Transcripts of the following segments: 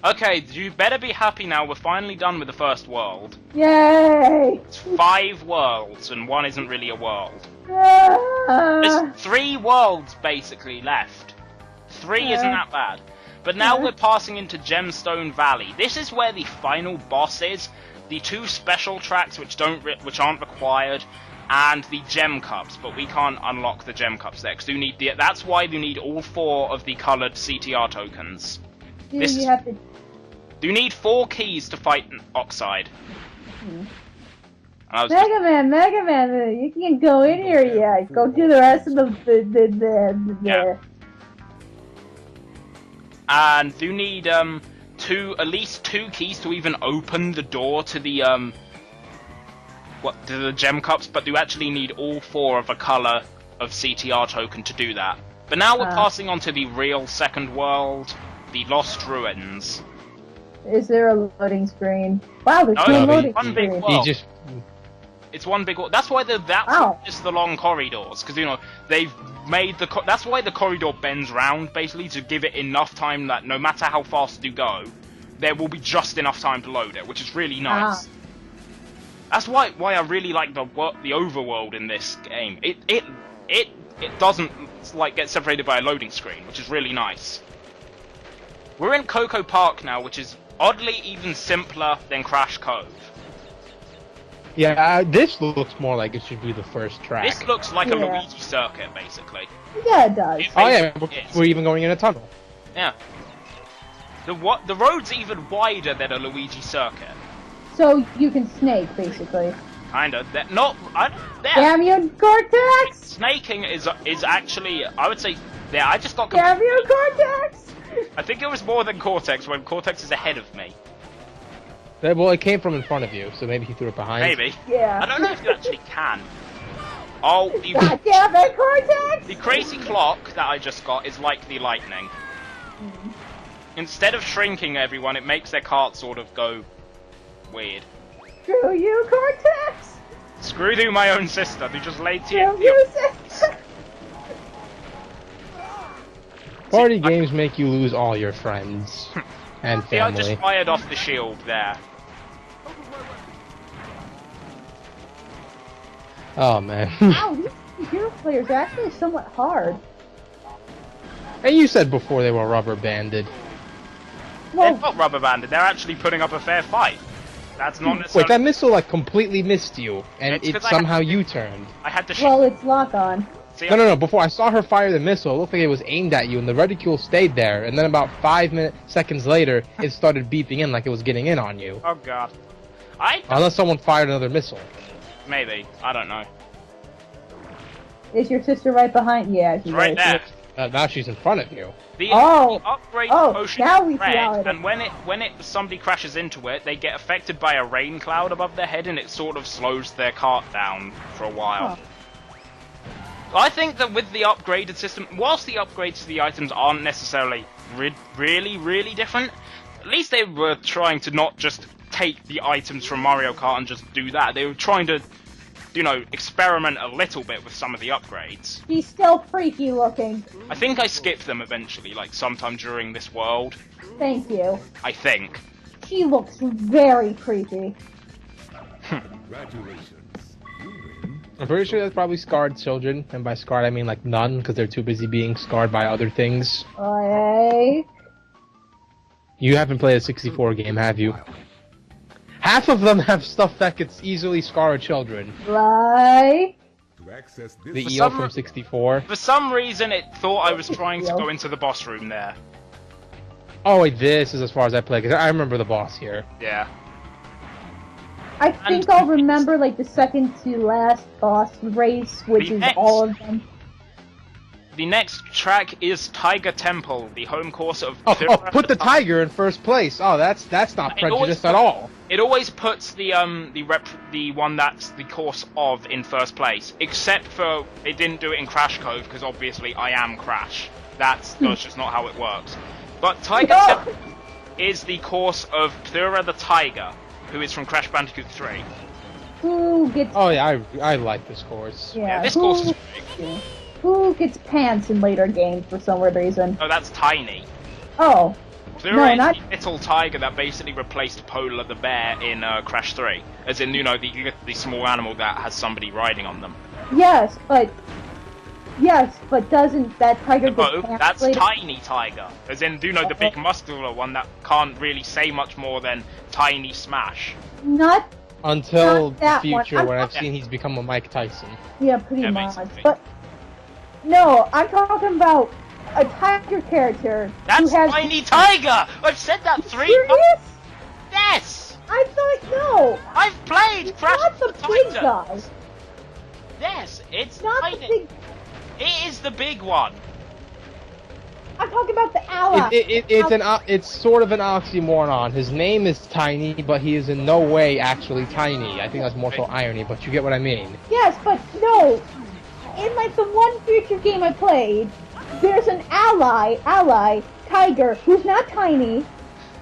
Okay, you better be happy now. We're finally done with the first world. Yay! It's 5 worlds, and 1 isn't really a world. Ah. There's 3 worlds, basically, left. 3 isn't that bad. But now we're passing into Gemstone Valley. This is where the final boss is. The 2 special tracks which aren't required, and the gem cups, but we can't unlock the gem cups there, because that's why you need all 4 of the coloured CTR tokens. You need 4 keys to fight Oxide. Mega Man, you can't go in here yet. Go do the rest of the Yeah. And you need at least 2 keys to even open the door to the to the gem cups, but you actually need all 4 of a colour of CTR token to do that. But now we're passing on to the real second world, the Lost Ruins. Is there a loading screen? Wow, there's no loading one screen. big world. It's one big world. That's why just the long corridors, because they've made that's why the corridor bends round, basically, to give it enough time that no matter how fast you go, there will be just enough time to load it, which is really nice. That's why I really like the overworld in this game. It doesn't get separated by a loading screen, which is really nice. We're in Coco Park now, which is oddly even simpler than Crash Cove. Yeah, this looks more like it should be the first track. This looks like a Luigi circuit, basically. Yeah, it does. Oh yeah, we're even going in a tunnel. Yeah. The road's even wider than a Luigi circuit. So you can snake, basically. Kinda. Damn you, Cortex! Snaking is actually, I would say, I just got... Damn you, Cortex! I think it was more than Cortex, when Cortex is ahead of me. Well, it came from in front of you, so maybe he threw it behind. Maybe. Yeah. I don't know if you actually can. Oh, God damn it, Cortex! The crazy clock that I just got is like the lightning. Instead of shrinking everyone, it makes their cart sort of go weird. Screw you, Cortex! Screw you, my own sister, who just laid Screw you, sister! Party games make you lose all your friends and family. I just fired off the shield there. Oh man. Wow, these hero players are actually somewhat hard. And you said before they were rubber banded. Well, they're not rubber banded, they're actually putting up a fair fight. That's not necessarily... Wait, that missile completely missed you, and it somehow U-turned. I had to well, it's lock on. See, no, before I saw her fire the missile, it looked like it was aimed at you, and the reticule stayed there, and then about 5 seconds later, it started beeping in like it was getting in on you. Oh god. Unless someone fired another missile. Maybe. I don't know. Is your sister right behind you? Yeah, she's right there. Now she's in front of you. The upgrade potion now is we red, and when somebody crashes into it, they get affected by a rain cloud above their head, and it sort of slows their cart down for a while. I think that with the upgraded system, whilst the upgrades to the items aren't necessarily really different, at least they were trying to not just take the items from Mario Kart and just do that. They were trying to, experiment a little bit with some of the upgrades. She's still freaky looking. I think I skipped them eventually, sometime during this world. Thank you. I think. She looks very creepy. Congratulations. I'm pretty sure that's probably scarred children, and by scarred I mean none, because they're too busy being scarred by other things. You haven't played a 64 game, have you? Half of them have stuff that could easily scar children. Right. The EO from 64. For some reason, it thought I was trying to go into the boss room there. Oh wait, this is as far as I play, because I remember the boss here. Yeah. I think I'll remember the second to last boss race, which is all of them. The next track is Tiger Temple, the home course of... put the tiger in first place. Oh, that's not prejudice at all. It always puts the one that's the course of in first place, except for it didn't do it in Crash Cove, because obviously I am Crash. That's just not how it works. But Tiger Temple is the course of Thura the Tiger, who is from Crash Bandicoot 3. Who gets... Oh yeah, I like this course. Yeah, this course is great. Who gets pants in later games for some weird reason? Oh, that's Tiny. Oh. There No, is not- a little tiger that basically replaced Polar the bear in Crash 3. As in, you know, the small animal that has somebody riding on them. Yes, but doesn't that tiger get No, that's translated? Tiny Tiger. As in, you know, the big muscular one that can't really say much more than Tiny Smash. Not Until Not the that future, one. when I've seen he's become a Mike Tyson. yeah, pretty Yeah, much. basically. But no, I'm talking about a tiger character That's who has. Tiny Tiger! I've said that 3 times! Serious? Yes! I thought no. I've played It's Crash not the big Tiger! guy. Yes, it's Not the Tiny. big. It is the big one. I'm talking about the ally. It's sort of an oxymoron. His name is Tiny, but he is in no way actually tiny. I think that's more so irony, but you get what I mean. Yes, but no. In like the one future game I played, there's an ally tiger who's not tiny,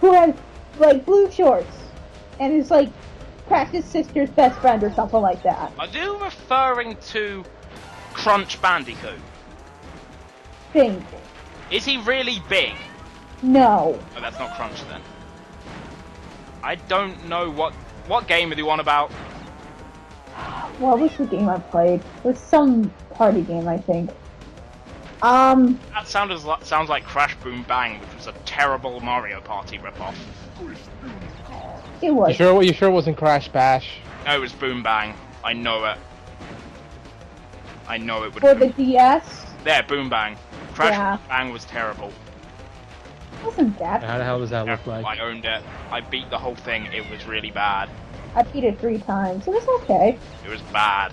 who has like blue shorts, and is like Crash's sister's best friend or something like that. Are you referring to Crunch Bandicoot? Think. Is he really big? No. Oh, that's not Crunch then. I don't know what game are you on about. What was the game I played? It was some party game, I think. That sounds like Crash Boom Bang, which was a terrible Mario Party ripoff. It was. You sure it wasn't Crash Bash? No, it was Boom Bang. I know it. I know it would. For the DS? There, Boom Bang. Crash Yeah. Boom Bang was terrible. Wasn't that? How the hell does that look like? I owned it. I beat the whole thing. It was really bad. I beat it 3 times. It was okay. It was bad.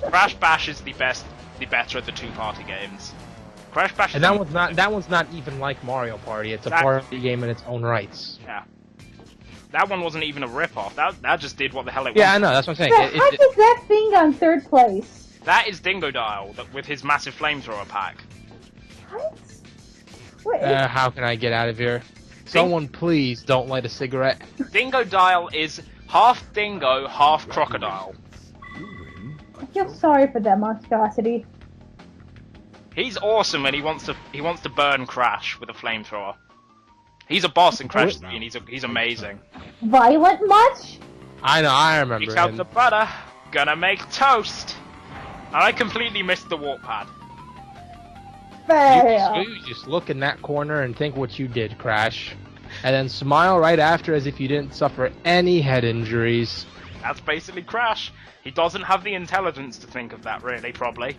Crash Bash is the better of the 2 party games. Crash Bash. And that one's not even like Mario Party. It's a party game in its own rights. Yeah. That one wasn't even a rip-off. That just did what the hell it Yeah, I wanted. know. That's what I'm saying. But how does that thing on 3rd place? That is Dingo Dial with his massive flamethrower pack. What? Wait, How can I get out of here? Someone please don't light a cigarette. Dingo Dial is half dingo, half crocodile. I feel sorry for that monstrosity. He's awesome and he wants to burn Crash with a flamethrower. He's a boss in Crash 3 and he's amazing. Violent much? I know. I remember Takes out him. the butter, gonna make toast. And I completely missed the warp pad. Fail. You just look in that corner and think what you did, Crash. And then smile right after as if you didn't suffer any head injuries. That's basically Crash. He doesn't have the intelligence to think of that, really, probably.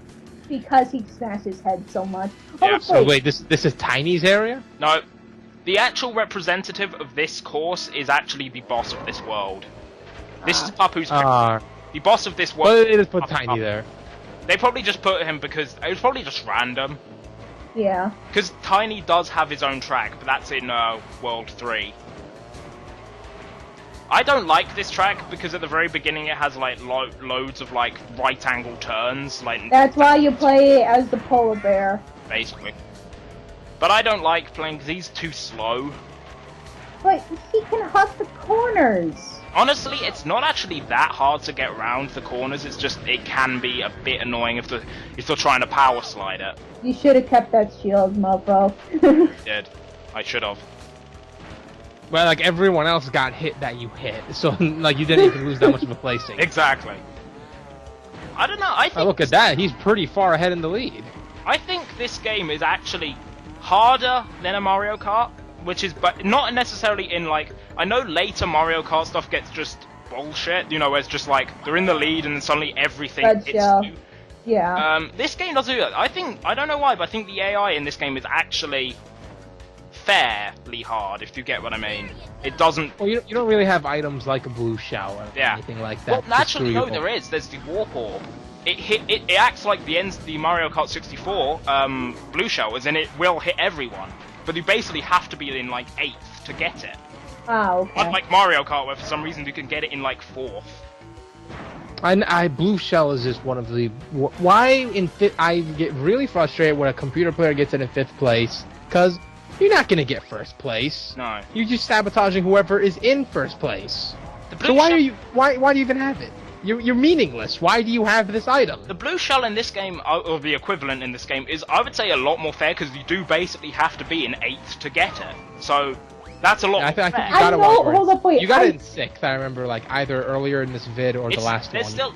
Because he smashed his head so much. Yeah, Oh, So wait, this is Tiny's area? No, the actual representative of this course is actually the boss of this world. This is Papu's the boss of this world. Well, they just put Papu. Tiny there. They probably just put him because it was probably just random. Yeah. Because Tiny does have his own track, but that's in World 3. I don't like this track because at the very beginning it has like loads of like right angle turns, like That's why you play as the polar bear. basically. But I don't like playing because he's too slow. But he can hug the corners. Honestly, it's not actually that hard to get around the corners. It's just it can be a bit annoying if you're trying to power slide it. You should have kept that shield, mofo. Did I should have. Well, like everyone else got hit that you hit, so like you didn't even lose that much of a placing. Exactly. I don't know. I think Oh, look at that. He's pretty far ahead in the lead. I think this game is actually harder than a Mario Kart, which is, but not necessarily in like, I know later Mario Kart stuff gets just bullshit, you know, where it's just like, they're in the lead and then suddenly everything That's hits yeah. you. Yeah. This game doesn't do that. I don't know why, but I think the AI in this game is actually fairly hard, if you get what I mean. It doesn't... Well, you don't really have items like a blue shower or Yeah. anything like that. Well, to naturally, screw no, you there is. There's the Warp Orb. It acts like the Mario Kart 64 blue showers, and it will hit everyone. But you basically have to be in like 8th to get it. Ah, okay. Unlike Mario Kart, where for some reason you can get it in like 4th. I blue shell is just one of the I get really frustrated when a computer player gets it in 5th place, because you're not gonna get 1st place. No. You're just sabotaging whoever is in 1st place. The blue So why shell- do you even have it? You're meaningless. Why do you have this item? The blue shell in this game, or the equivalent in this game, is, I would say, a lot more fair, because you do basically have to be in 8th to get it. So, that's a lot more fair. I think you got it hold up, wait. You got it in 6th, I remember, like, either earlier in this vid or the last there's one. Still,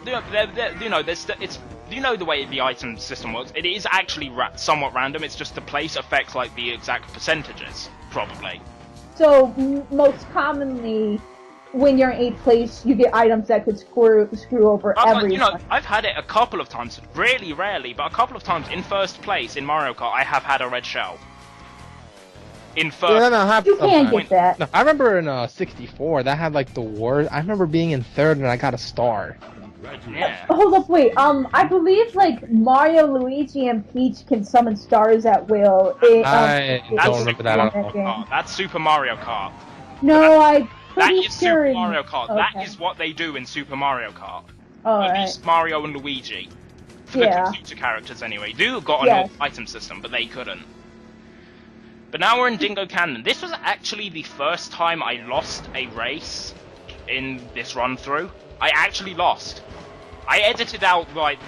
it's, you know the way the item system works, it is actually somewhat random, it's just the place affects, like, the exact percentages, probably. So, most commonly, when you're in 8th place, you get items that could screw over everyone. You know, I've had it a couple of times, really rarely, but a couple of times in 1st place in Mario Kart, I have had a red shell. In 1st. Yeah, you can get that. No, I remember in 64, that had like the worst. I remember being in 3rd and I got a star. Yeah. Hold up, wait. I believe like Mario, Luigi, and Peach can summon stars at will. I don't remember that at all. Oh, that's Super Mario Kart. No, That is Super sure Mario Kart. Okay. That is what they do in Super Mario Kart. All At right. least Mario and Luigi. For the computer characters, anyway. Do got an old item system, but they couldn't. But now we're in Dingo Canyon. This was actually the first time I lost a race in this run-through. I actually lost. I edited out, like,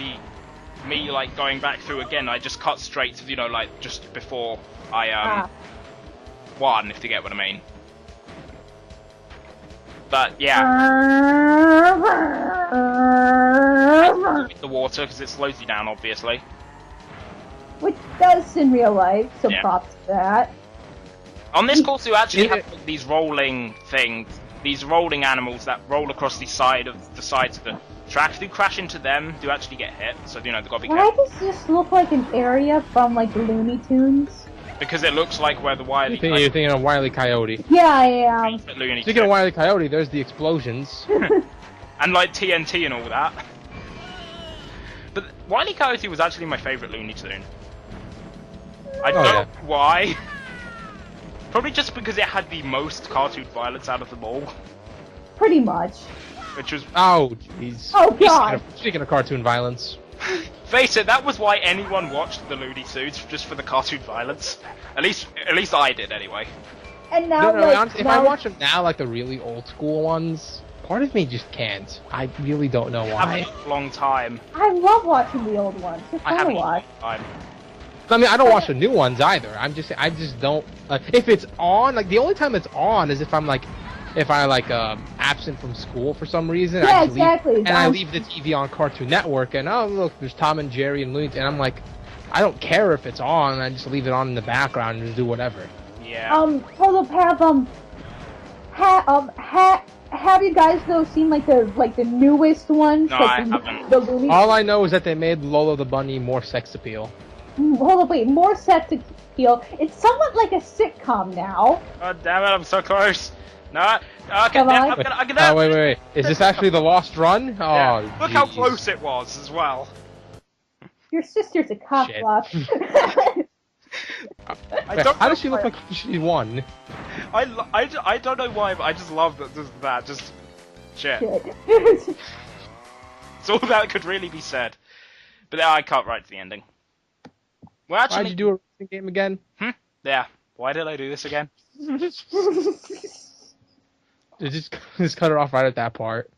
me, like, going back through again. I just cut straight to, you know, like, just before I, won, if you get what I mean. But, yeah. With the water, because it slows you down, obviously. Which does in real life, so props to that. On this course, you actually have these rolling things, these rolling animals that roll across the sides of the track. If you crash into them, you actually get hit, so, you know, they've got to be careful. Why does this look like an area from, like, the Looney Tunes? Because it looks like where the Wile E. You're thinking of Wile E. Coyote. Yeah, I am. Speaking of Wile E. Coyote, there's the explosions. And, like, TNT and all that. But Wile E. Coyote was actually my favourite Looney Tune. I don't know why. Probably just because it had the most cartoon violence out of them all. Pretty much. Which was... Oh, jeez. Oh, God! Speaking of cartoon violence. Face it, that was why anyone watched the Looney Tunes, just for the cartoon violence. At least I did, anyway. And now, if I watch them now, like the really old school ones, part of me just can't. I really don't know why. I haven't in a long time. I love watching the old ones. It's fun to watch. I mean, I don't watch the new ones either. I just don't. If it's on, like the only time it's on is if I'm absent from school for some reason. Yeah, exactly. I leave the TV on Cartoon Network, and oh look, there's Tom and Jerry and Looney Tunes, and I'm like, I don't care if it's on. I just leave it on in the background and just do whatever. Yeah. Hold up, have you guys though seen like the newest ones? No, like I haven't. The Looney... All I know is that they made Lola the Bunny more sex appeal. Hold up, wait, more sex appeal. It's somewhat like a sitcom now. God damn it, I'm so close. No, okay, I'm gonna... wait. Is this actually the Lost Run? Oh, yeah. Look how geez. close it was, as well. Your sister's a cockblock. How does she look like she won? I don't know why, but I just love that. Just shit. Shit. It's all that could really be said. But I can't write to the ending. Well, actually, Why'd you do a racing game again? Yeah. Why did I do this again? Just cut it off right at that part.